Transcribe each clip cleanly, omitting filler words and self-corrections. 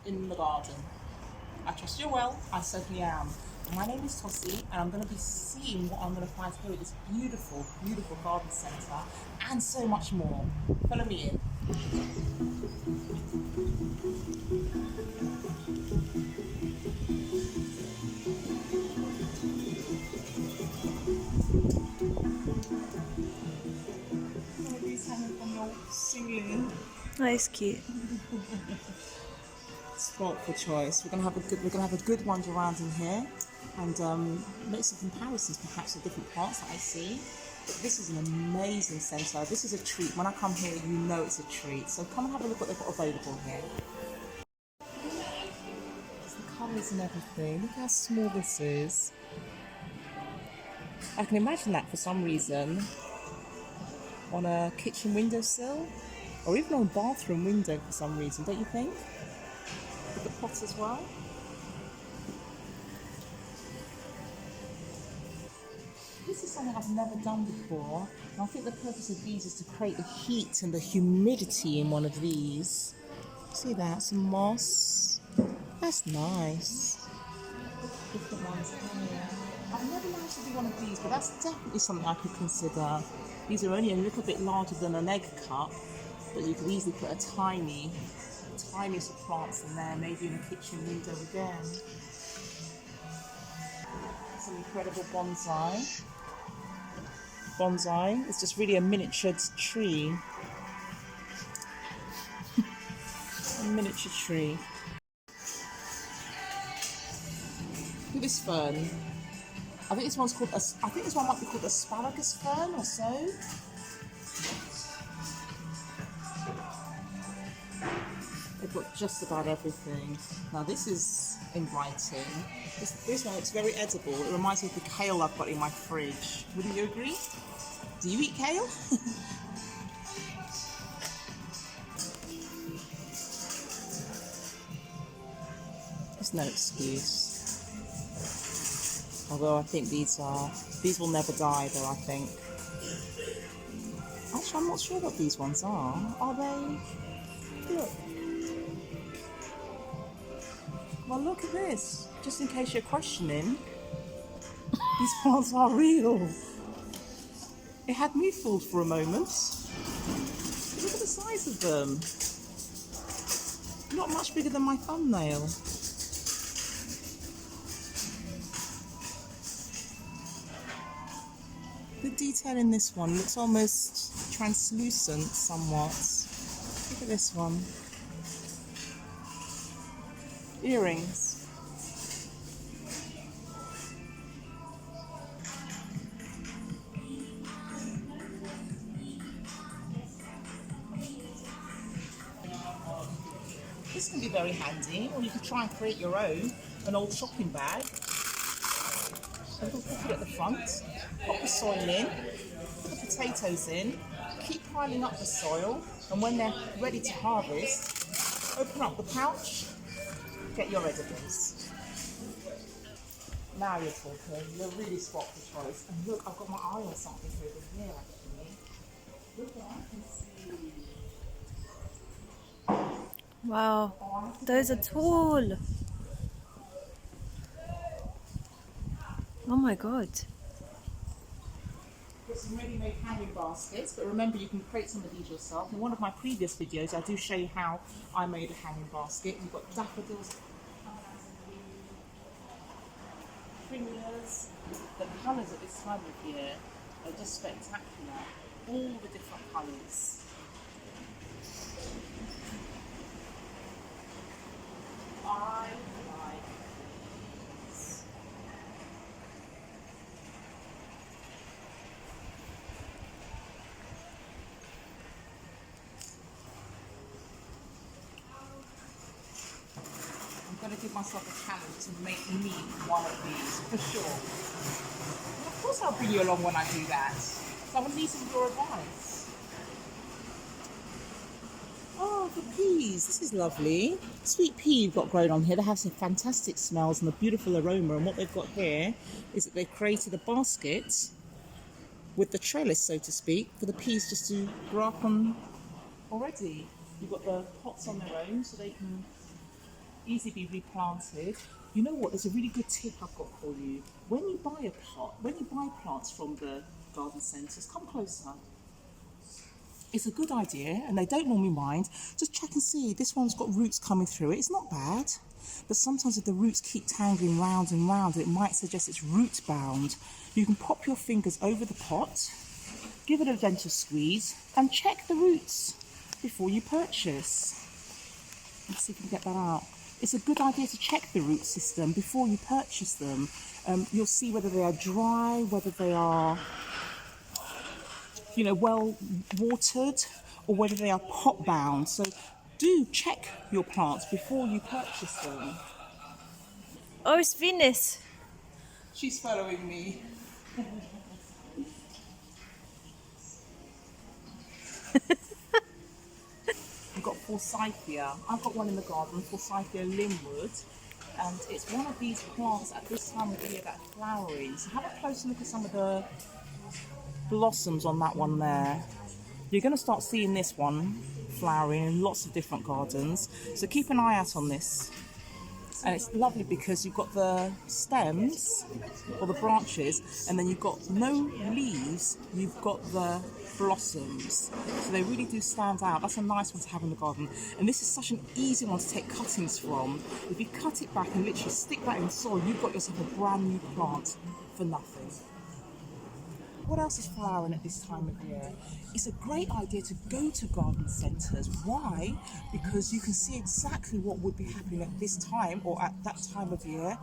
in the garden. I trust you well, I certainly am. My name is Tossie, and I'm going to be seeing what I'm going to find here at this beautiful, beautiful garden centre, and so much more. Follow me in. One of these hanging from your ceiling. That is cute. Spot for choice. We're gonna have a good wander around in here, and make some comparisons, perhaps, of different parts that I see. But this is an amazing centre. This is a treat. When I come here, you know it's a treat. So come and have a look what they've got available here. It's the colours and everything. Look how small this is. I can imagine that for some reason on a kitchen windowsill, or even on a bathroom window for some reason, don't you think? With the pot as well. This is something I've never done before, and I think the purpose of these is to create the heat and the humidity in one of these. See that? Some moss. That's nice. Different ones here. I've never managed to do one of these, but that's definitely something I could consider. These are only a little bit larger than an egg cup, but you could easily put a tiniest of plants in there, maybe in a kitchen window again. Some incredible bonsai. Bonsai is just really a miniature tree. A miniature tree. Look at this fern. I think this one might be called asparagus fern or so. They've got just about everything. Now this is inviting. This one looks very edible. It reminds me of the kale I've got in my fridge. Wouldn't you agree? Do you eat kale? There's no excuse. Although I think these will never die though, I think. Actually, I'm not sure what these ones are. Are they? Look. Well, look at this. Just in case you're questioning, these plants are real. It had me fooled for a moment. Look at the size of them. Not much bigger than my thumbnail. The detail in this one looks almost translucent somewhat. Look at this one. Earrings. This can be very handy, or you could try and create your own, an old shopping bag. A little pocket at the front, pop the soil in, put the potatoes in, keep piling up the soil, and when they're ready to harvest, open up the pouch, get your edibles. Now you're talking, you're really spot for choice. And look, I've got my eye on something over here actually. Look what I can see. Wow, those are tall. Oh my god. Got some ready-made hanging baskets, but remember you can create some of these yourself. In one of my previous videos I do show you how I made a hanging basket. You've got daffodils, primroses. The colours at this time of year are just spectacular. All the different colours. I like these. I'm going to give myself a challenge to make me one of these, for sure. And of course I'll bring you along when I do that. So I want to need some of your advice. Oh, the peas. This is lovely. Sweet pea you've got growing on here. They have some fantastic smells and a beautiful aroma. And what they've got here is that they've created a basket with the trellis, so to speak, for the peas just to grow up on already. You've got the pots on their own, so they can easily be replanted. You know what? There's a really good tip I've got for you. When you buy a pot, when you buy plants from the garden centres, come closer. It's a good idea, and they don't normally mind. Just check and see. This one's got roots coming through it. It's not bad, but sometimes if the roots keep tangling round and round, it might suggest it's root bound. You can pop your fingers over the pot, give it a gentle squeeze, and check the roots before you purchase. Let's see if we can get that out. It's a good idea to check the root system before you purchase them. You'll see whether they are dry, whether they are, well watered, or whether they are pot bound. So do check your plants before you purchase them. Oh, it's Venus. She's following me. We've got forsythia. I've got one in the garden, forsythia linwood, and it's one of these plants at this time of year that are flowering. So have a closer look at some of the blossoms on that one there. You're going to start seeing this one flowering in lots of different gardens, so keep an eye out on this. And it's lovely because you've got the stems or the branches, and then you've got no leaves, you've got the blossoms, so they really do stand out. That's a nice one to have in the garden, and this is such an easy one to take cuttings from. If you cut it back and literally stick that in the soil, you've got yourself a brand new plant for nothing. What else is flowering at this time of year? It's a great idea to go to garden centres. Why? Because you can see exactly what would be happening at this time or at that time of year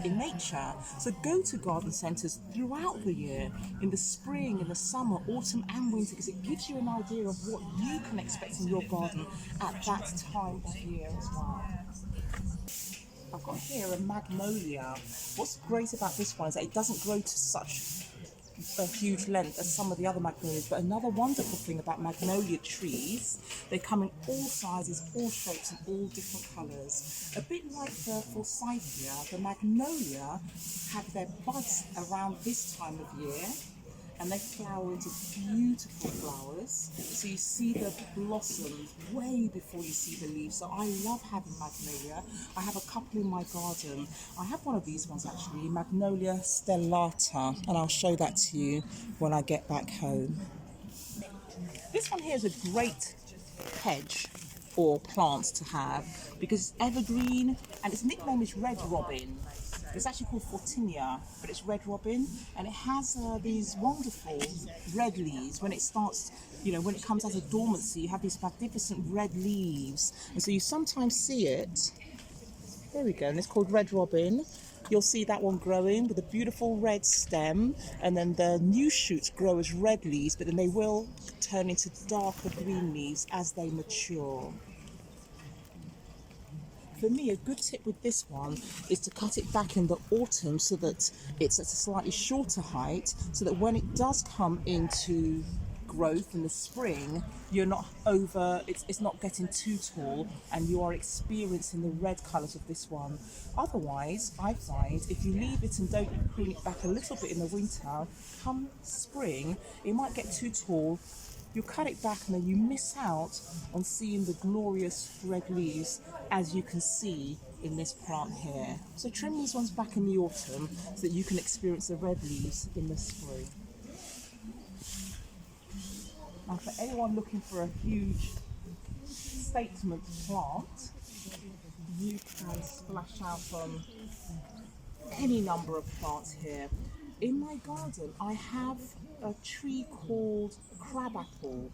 in nature. So go to garden centres throughout the year, in the spring, in the summer, autumn and winter, because it gives you an idea of what you can expect in your garden at that time of year as well. I've got here a magnolia. What's great about this one is that it doesn't grow to such a huge length as some of the other magnolias, but another wonderful thing about magnolia trees, they come in all sizes, all shapes and all different colours. A bit like the forsythia, the magnolia have their buds around this time of year, and they flower into beautiful flowers. So you see the blossoms way before you see the leaves. So I love having magnolia. I have a couple in my garden. I have one of these ones actually, Magnolia stellata, and I'll show that to you when I get back home. This one here is a great hedge or plant to have because it's evergreen, and its nickname is red robin. It's actually called Fortinia, but it's red robin, and it has these wonderful red leaves. When it starts, when it comes out of dormancy, you have these magnificent red leaves, and so you sometimes see it. There we go, and it's called red robin. You'll see that one growing with a beautiful red stem, and then the new shoots grow as red leaves, but then they will turn into darker green leaves as they mature. For me, a good tip with this one is to cut it back in the autumn so that it's at a slightly shorter height, so that when it does come into growth in the spring, you're not it's not getting too tall, and you are experiencing the red colours of this one. Otherwise, I find if you leave it and don't prune it back a little bit in the winter, come spring, it might get too tall. You cut it back and then you miss out on seeing the glorious red leaves, as you can see in this plant here. So trim these ones back in the autumn so that you can experience the red leaves in the spring. Now for anyone looking for a huge statement plant, you can splash out on any number of plants here. In my garden I have a tree called crabapple.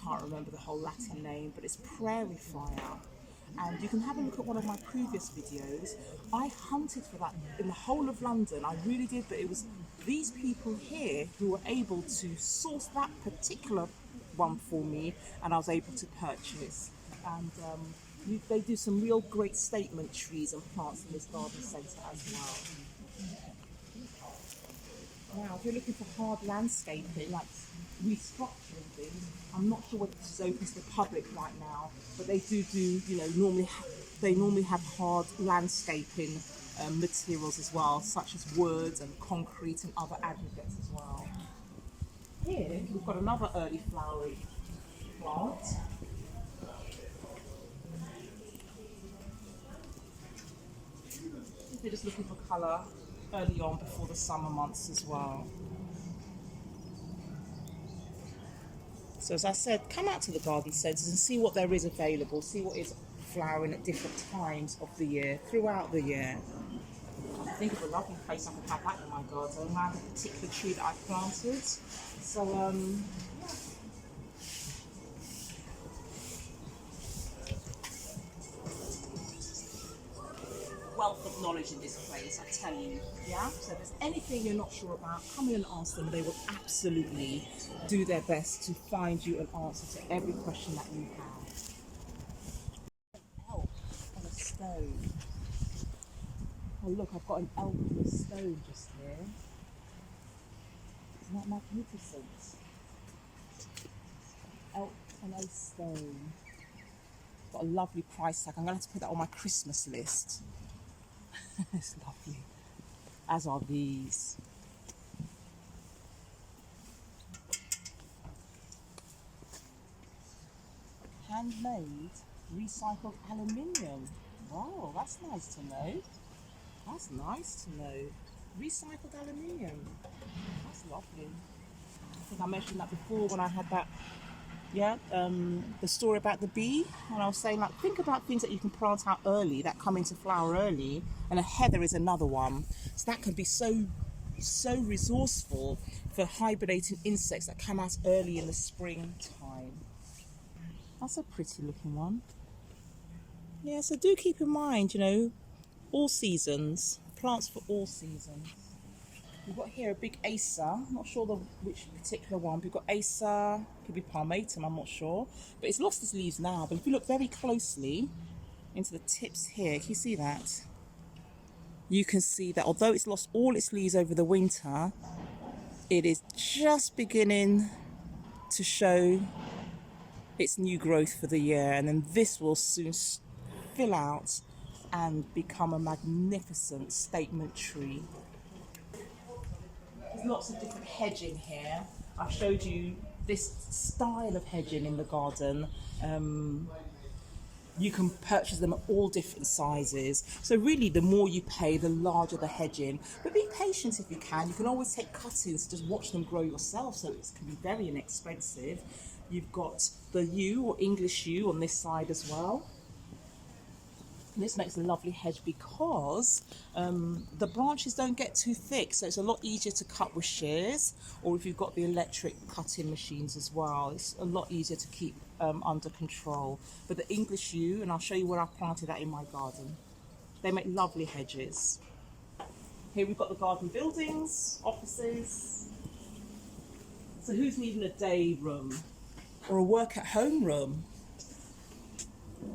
Can't remember the whole Latin name, but it's prairie fire. And you can have a look at one of my previous videos. I hunted for that in the whole of London, I really did, but it was these people here who were able to source that particular one for me, and I was able to purchase. And they do some real great statement trees and plants in this garden centre as well. Now, if you're looking for hard landscaping, like restructuring things, I'm not sure whether this is open to the public right now, but they do, normally have hard landscaping materials as well, such as wood and concrete and other aggregates as well. Here, we've got another early flowering plant. just looking for colour early on before the summer months as well. So as I said, come out to the garden centres and see what there is available, see what is flowering at different times of the year, throughout the year. I think of a lovely place I could have that in my garden around a particular tree that I planted. So wealth of knowledge in this place, I tell you. Yeah. So if there's anything you're not sure about, come in and ask them. They will absolutely do their best to find you an answer to every question that you have. Elk on a stone. Oh look, I've got an elk on a stone just here. Isn't that magnificent? Elk on a stone. Got a lovely price tag. I'm going to have to put that on my Christmas list. It's lovely. As are these. Handmade recycled aluminium. Wow, that's nice to know. That's nice to know. Recycled aluminium. That's lovely. I think I mentioned that before when I had that, the story about the bee. And I was saying, like, think about things that you can plant out early, that come into flower early. And a heather is another one. So that can be so resourceful for hibernating insects that come out early in the springtime. That's a pretty looking one. Yeah, so do keep in mind, all seasons, plants for all seasons. We've got here a big Acer, not sure which particular one. We've got Acer, could be Palmatum, I'm not sure. But it's lost its leaves now. But if you look very closely into the tips here, can you see that? You can see that although it's lost all its leaves over the winter, it is just beginning to show its new growth for the year. And then this will soon fill out and become a magnificent statement tree. There's lots of different hedging here. I've showed you this style of hedging in the garden. You can purchase them at all different sizes. So really, the more you pay, the larger the hedging. But be patient if you can. You can always take cuttings, just watch them grow yourself, so it can be very inexpensive. You've got the yew or English yew on this side as well. And this makes a lovely hedge because the branches don't get too thick, so it's a lot easier to cut with shears, or if you've got the electric cutting machines as well, it's a lot easier to keep under control. But the English yew, and I'll show you where I planted that in my garden, they make lovely hedges. Here we've got the garden buildings, offices. So who's needing a day room or a work at home room?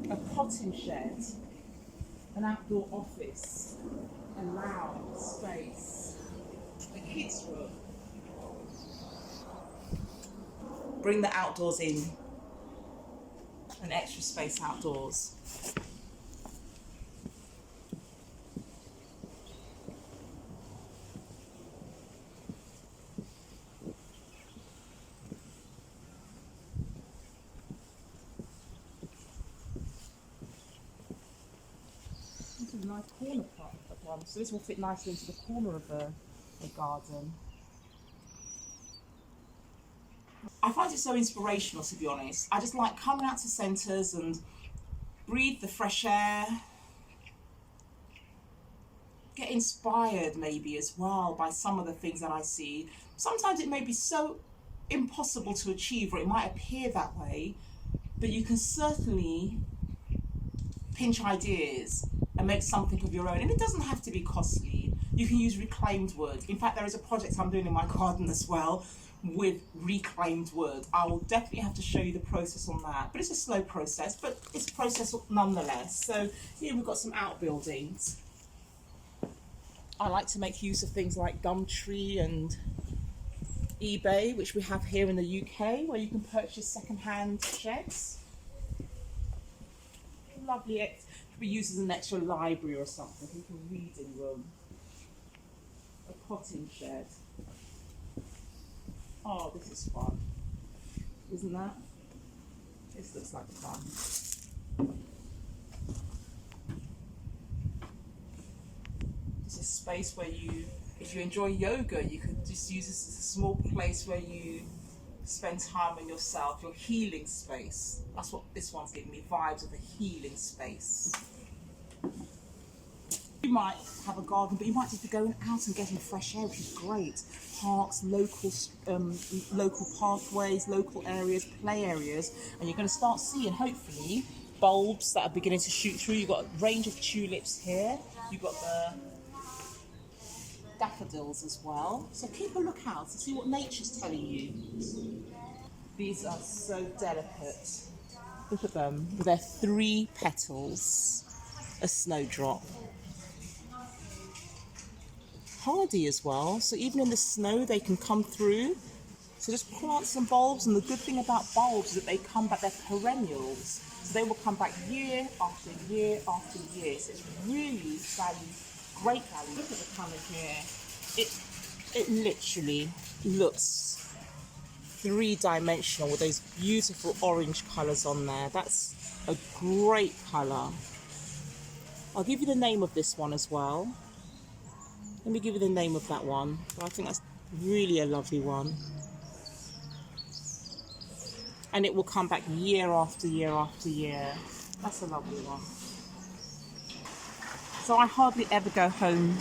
A potting shed. An outdoor office, a lounge space, a kids' room. Bring the outdoors in, an extra space outdoors. This is a nice corner part of one, so this will fit nicely into the corner of the garden. I find it so inspirational, to be honest. I just like coming out to centres and breathe the fresh air, get inspired maybe as well by some of the things that I see. Sometimes it may be so impossible to achieve, or it might appear that way, but you can certainly pinch ideas and make something of your own. And it doesn't have to be costly. You can use reclaimed wood. In fact, there is a project I'm doing in my garden as well with reclaimed wood. I will definitely have to show you the process on that. But it's a slow process, but it's a process nonetheless. So here we've got some outbuildings. I like to make use of things like Gumtree and eBay, which we have here in the UK, where you can purchase second-hand sheds. Lovely, it could be used as an extra library or something, like a reading room. A potting shed. Oh, this is fun, isn't that? This looks like fun. space where you, if you enjoy yoga, you could just use this as a small place where you spend time with yourself, your healing space. That's what this one's giving me, vibes of a healing space. You might have a garden, but you might just be going out and getting fresh air, which is great. Parks, local pathways, local areas, play areas, and you're going to start seeing, hopefully, bulbs that are beginning to shoot through. You've got a range of tulips here. You've got the daffodils as well. So keep a lookout to see what nature's telling you. These are so delicate. Look at them with their 3 petals. A snowdrop. Hardy as well, so even in the snow they can come through. So just plant some bulbs, and the good thing about bulbs is that they come back, they're perennials. So they will come back year after year after year. So it's really great value. Look at the colour here. It literally looks 3-dimensional with those beautiful orange colours on there. That's a great colour. I'll give you the name of this one as well. Let me give you the name of that one. I think that's really a lovely one. And it will come back year after year after year. That's a lovely one. So I hardly ever go home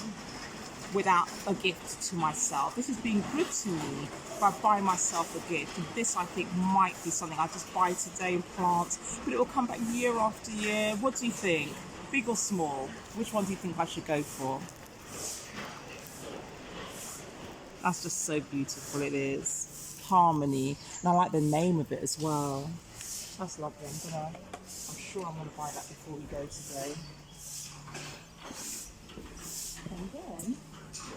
without a gift to myself. This has been good to me by buying myself a gift. And this, I think, might be something I just buy today and plant, but it will come back year after year. What do you think? Big or small? Which one do you think I should go for? That's just so beautiful, it is. Harmony. And I like the name of it as well. That's lovely. I'm sure I'm going to buy that before we go today. And then,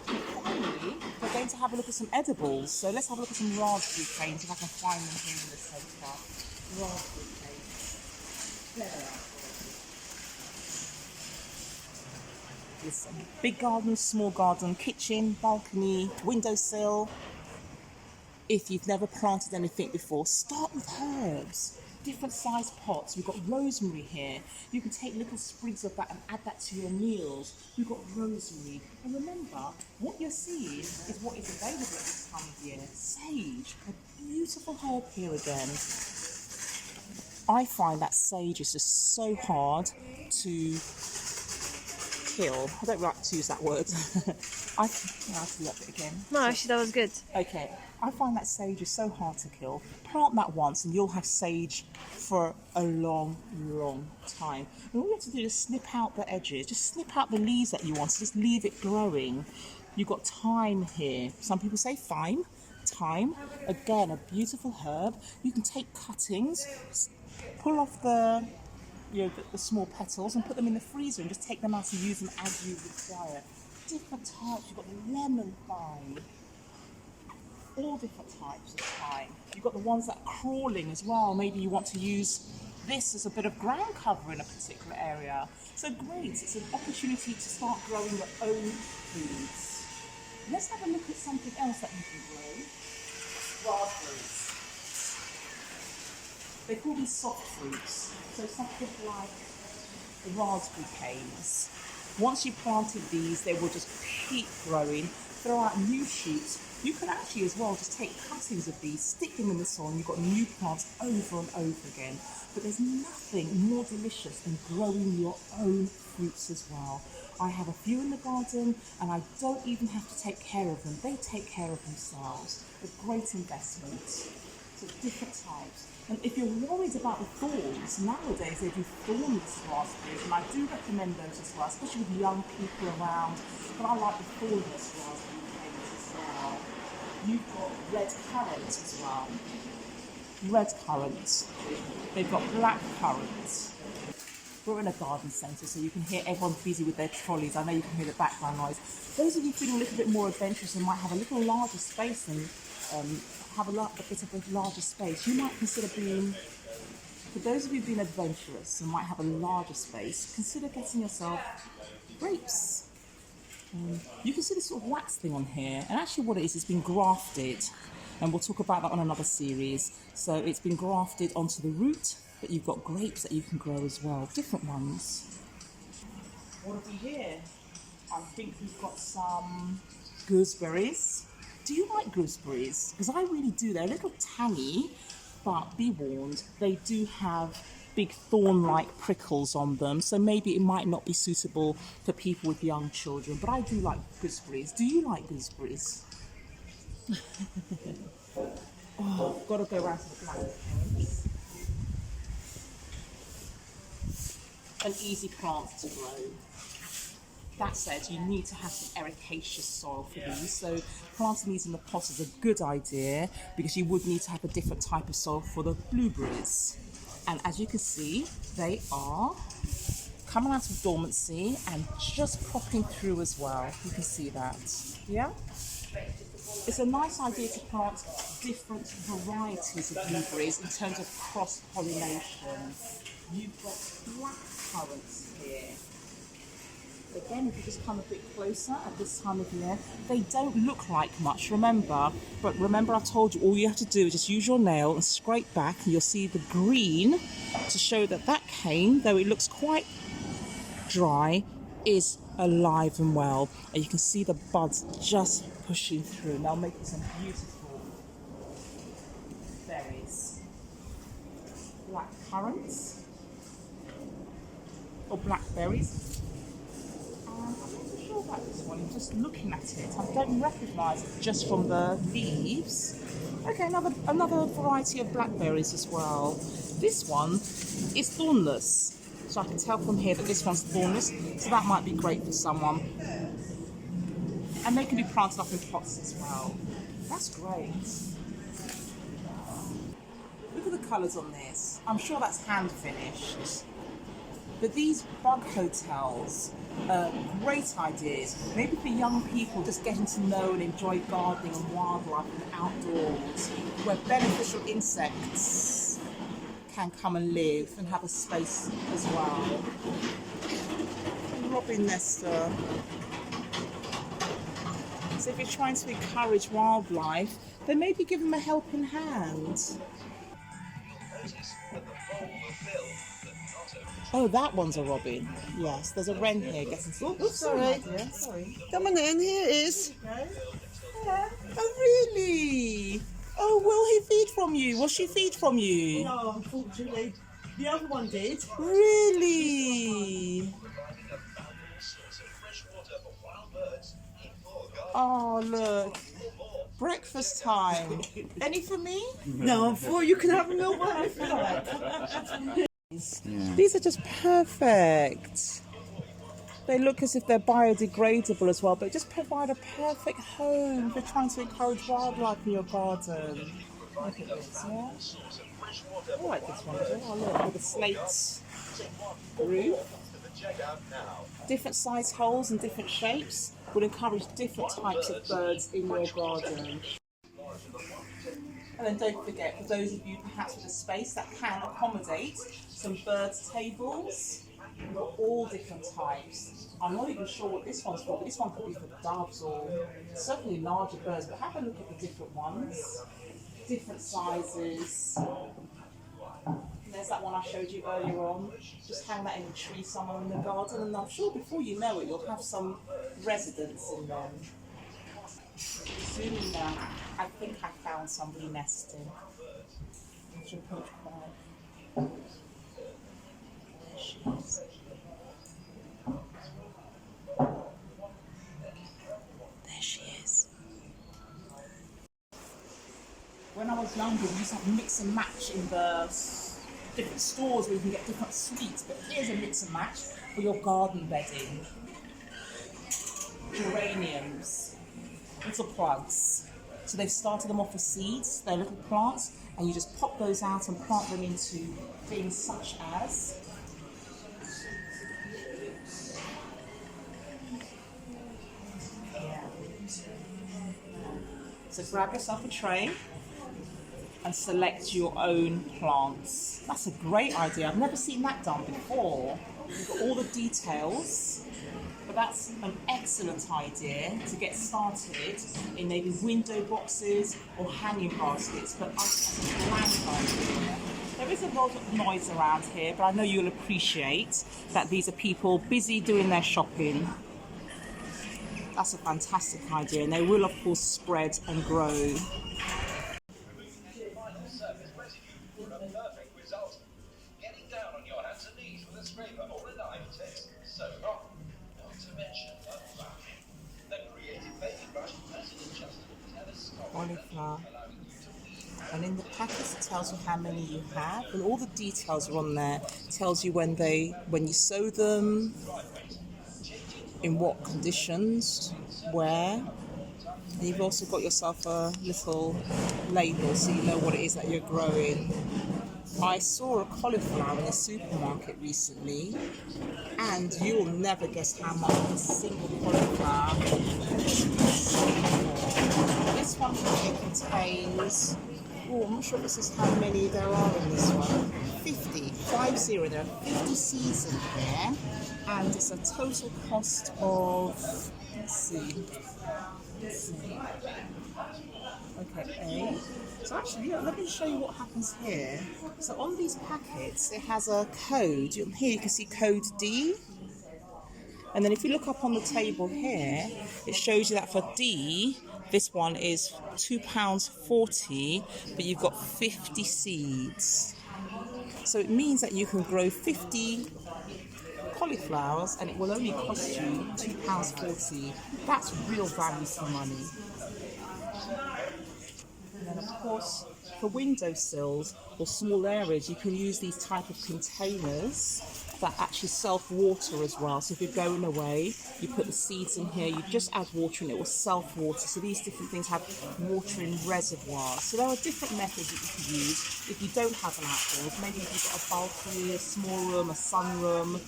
finally, we're going to have a look at some edibles. So let's have a look at some raspberry canes, if I can find them here in the centre. Raspberry canes. There they are. Listen, big garden, small garden, kitchen, balcony, windowsill. If you've never planted anything before, start with herbs. Different sized pots. We've got rosemary here. You can take little sprigs of that and add that to your meals. We've got rosemary. And remember, what you're seeing is what is available at this time of year. Sage, a beautiful herb here again. I find that sage is just so hard to kill. I don't like to use that word. I have to look it again. No, actually, that was good. Okay, I find that sage is so hard to kill. Plant that once and you'll have sage for a long, long time. And all you have to do is snip out the edges, just snip out the leaves that you want, so just leave it growing. You've got thyme here. Some people say thyme. Thyme, again, a beautiful herb. You can take cuttings, pull off the small petals and put them in the freezer and just take them out and use them as you require. Different types. You've got the lemon thyme. All different types of thyme. You've got the ones that are crawling as well. Maybe you want to use this as a bit of ground cover in a particular area. So great, it's an opportunity to start growing your own foods. Let's have a look at something else that you can grow. Raspberries. They call these soft fruits. So something like raspberry canes. Once you've planted these, they will just keep growing, throw out new shoots. You can actually as well just take cuttings of these, stick them in the soil, and you've got new plants over and over again. But there's nothing more delicious than growing your own fruits as well. I have a few in the garden and I don't even have to take care of them. They take care of themselves. A great investment. So different types. And if you're worried about the thorns, nowadays they do thornless raspberries, and I do recommend those as well, especially with young people around. But I like the thornless raspberry canes as well. You've got red currant as well. Red currant. They've got black currant. We're in a garden centre, so you can hear everyone busy with their trolleys. I know you can hear the background noise. Those of you feeling a little bit more adventurous and might have a little larger space and have a bit of a larger space, you might consider being, for those of you being adventurous and might have a larger space, consider getting yourself grapes. You can see this sort of wax thing on here, and actually what it is, it's been grafted, and we'll talk about that on another series. So it's been grafted onto the root, but you've got grapes that you can grow as well, different ones. What have we here? I think we've got some gooseberries. Do you like gooseberries? Because I really do. They're a little tangy, but be warned, they do have big thorn-like prickles on them, so maybe it might not be suitable for people with young children. But I do like gooseberries. Do you like gooseberries? Oh, I've got to go around to the blackberries. An easy plant to grow. That said, you need to have some ericaceous soil for these. So planting these in the pot is a good idea because you would need to have a different type of soil for the blueberries. And as you can see, they are coming out of dormancy and just popping through as well. You can see that. Yeah? It's a nice idea to plant different varieties of blueberries in terms of cross-pollination. You've got black currants here. Again, if you just come a bit closer at this time of year, they don't look like much, but remember I told you all you have to do is just use your nail and scrape back and you'll see the green to show that that cane, though it looks quite dry, is alive and well. And you can see the buds just pushing through. Now making some beautiful berries. Black currants, or blackberries. I'm not sure about this one. I'm just looking at it. I don't recognise it just from the leaves. Okay, another variety of blackberries as well. This one is thornless. So I can tell from here that this one's thornless. So that might be great for someone. And they can be planted up in pots as well. That's great. Look at the colours on this. I'm sure that's hand finished. But these bug hotels, great ideas. Maybe for young people just getting to know and enjoy gardening and wildlife and outdoors, where beneficial insects can come and live and have a space as well. Robin nester. So if you're trying to encourage wildlife, then maybe give them a helping hand. Oh, that one's a robin. Yes, there's a wren here getting some. Oops, sorry. Sorry. Come on in, here it is. Yeah. Oh, really? Oh, will he feed from you? Will she feed from you? No, unfortunately. The other one did. Really? Oh, look. Breakfast time. Any for me? No, before you can have a milk one if you like. These are just perfect. They look as if they're biodegradable as well, but just provide a perfect home if you're trying to encourage wildlife in your garden. Look at this, yeah? I like this one too. Oh, look, with the slate roof. Different size holes and different shapes will encourage different types of birds in your garden. And then don't forget, for those of you perhaps with a space that can accommodate some birds' tables, we've got all different types. I'm not even sure what this one's for, but this one could be for doves or certainly larger birds, but have a look at the different ones, different sizes. And there's that one I showed you earlier on. Just hang that in a tree somewhere in the garden, and I'm sure before you know it, you'll have some residents in them. Zooming now, I think I found somebody nesting. I should approach quiet. There she is. There she is. When I was younger, we used to have mix and match in the different stores where you can get different sweets, but here's a mix and match for your garden bedding. Geraniums, little plugs. So they've started them off with seeds, they're little plants, and you just pop those out and plant them into things such as so grab yourself a tray and select your own plants. That's a great idea. I've never seen that done before. You've got all the details, but that's an excellent idea to get started in maybe window boxes or hanging baskets, but as a blank idea. There is a lot of noise around here, but I know you'll appreciate that these are people busy doing their shopping. That's a fantastic idea, and they will of course spread and grow. Getting down on your hands and knees with a scraper or a knife takes so long. Not to mention the creative baby brush has an adjustable telescope, Cauliflower. And in the packets it tells you how many you have, and all the details are on there. It tells you when you sow them, in what conditions, where. And you've also got yourself a little label so you know what it is that you're growing. I saw a cauliflower in a supermarket recently, and you'll never guess how much a single cauliflower is. This one here contains, I'm not sure if this is how many there are in this one. 50. There are 50 seeds in here, and it's a total cost of, let's see. Okay, so actually, let me show you what happens here. So on these packets, it has a code. Here you can see code D. And then if you look up on the table here, it shows you that for D, this one is £2.40, but you've got 50 seeds. So it means that you can grow 50 cauliflowers and it will only cost you £2.40. That's real value for money. And then of course, for windowsills or small areas, you can use these type of containers that actually self-water as well. So if you're going away, you put the seeds in here, you just add water and it will self-water. So these different things have watering reservoirs. So there are different methods that you can use if you don't have an outdoors. Maybe if you've got a balcony, a small room, a sunroom,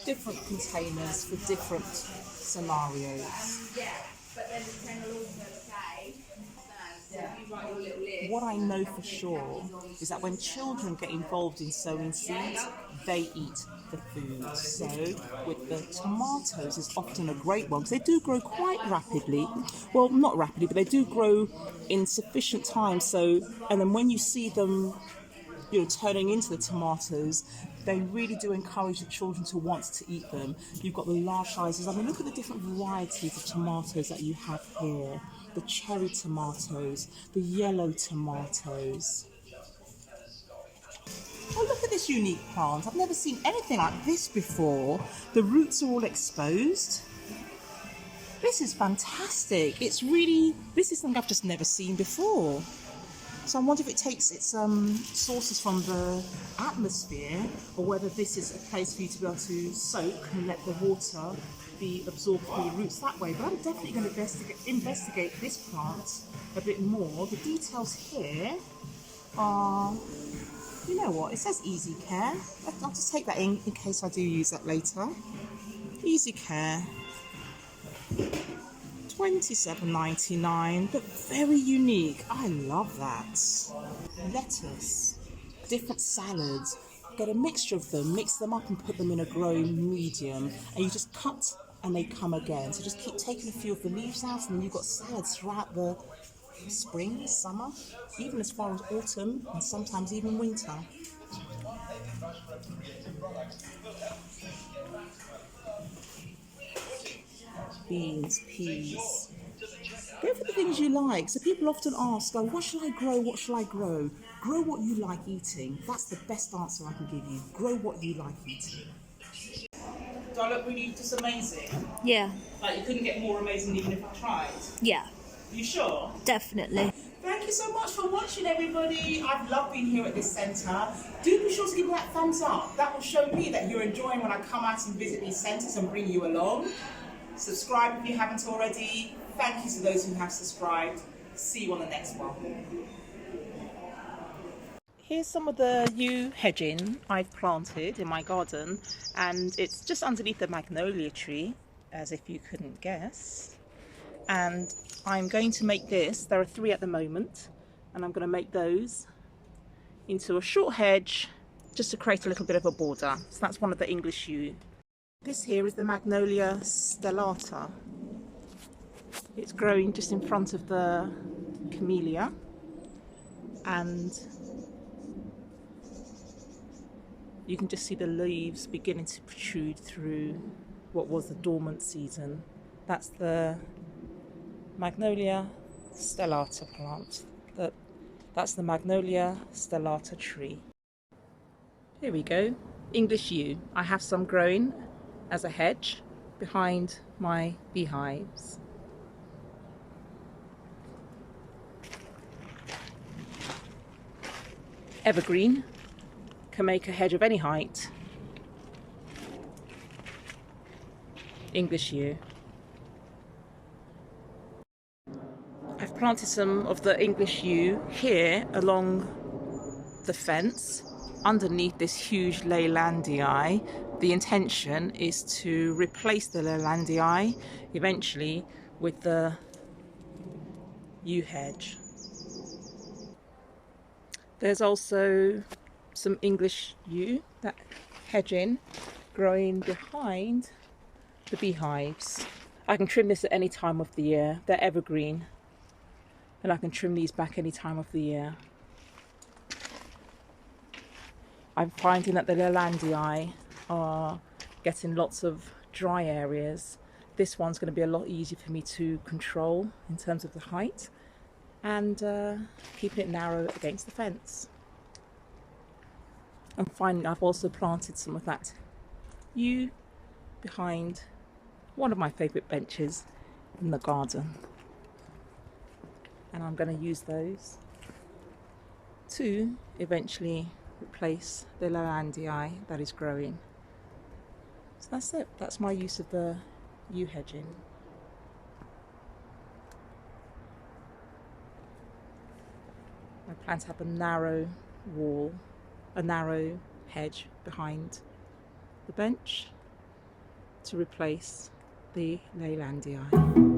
different containers for different scenarios. What I know for sure is that when children get involved in sowing seeds, they eat the food. So with the tomatoes is often a great one because they do grow quite rapidly. Well, not rapidly, but they do grow in sufficient time. So, and then when you see them, turning into the tomatoes, they really do encourage the children to want to eat them. You've got the large sizes. I mean, look at the different varieties of tomatoes that you have here. The cherry tomatoes, the yellow tomatoes. Oh, look at this unique plant. I've never seen anything like this before. The roots are all exposed. This is fantastic. This is something I've just never seen before. So I wonder if it takes its sources from the atmosphere, or whether this is a place for you to be able to soak and let the water be absorbed through the roots that way. But I'm definitely going to investigate this plant a bit more. The details here are, you know what, it says easy care. I'll just take that in case I do use that later. Easy care. $27.99, but very unique. I love that. Lettuce, different salads. Get a mixture of them, mix them up and put them in a growing medium, and you just cut and they come again. So just keep taking a few of the leaves out, and then you've got salads throughout the spring, summer, even as far as autumn, and sometimes even winter. Beans, peas. Go for the things you like. So people often ask, what shall I grow? What shall I grow? Grow what you like eating. That's the best answer I can give you. Grow what you like eating. Do I look really just amazing? Yeah. Like you couldn't get more amazing even if I tried? Yeah. You sure? Definitely. Thank you so much for watching, everybody. I've loved being here at this centre. Do be sure to give me that thumbs up. That will show me that you're enjoying when I come out and visit these centres and bring you along. Subscribe if you haven't already. Thank you to those who have subscribed. See you on the next one. Here's some of the new hedging I've planted in my garden, and it's just underneath the magnolia tree, as if you couldn't guess. And I'm going to make this, there are 3 at the moment, and I'm going to make those into a short hedge just to create a little bit of a border. So that's one of the English yew. This here is the Magnolia stellata. It's growing just in front of the camellia, and you can just see the leaves beginning to protrude through what was the dormant season. That's the Magnolia stellata plant. That's the Magnolia stellata tree. Here we go, English yew. I have some growing as a hedge behind my beehives. Evergreen can make a hedge of any height. English yew. I've planted some of the English yew here along the fence underneath this huge Leylandii. The intention is to replace the Leylandii eventually with the yew hedge. There's also some English yew, that hedging, growing behind the beehives. I can trim this at any time of the year. They're evergreen, and I can trim these back any time of the year. I'm finding that the Leylandii are getting lots of dry areas. This one's going to be a lot easier for me to control in terms of the height and keeping it narrow against the fence. And finally, I've also planted some of that yew behind one of my favourite benches in the garden. And I'm going to use those to eventually replace the Leylandii that is growing. So that's it. That's my use of the yew hedging. I plan to have a narrow wall, a narrow hedge behind the bench to replace the Leylandii.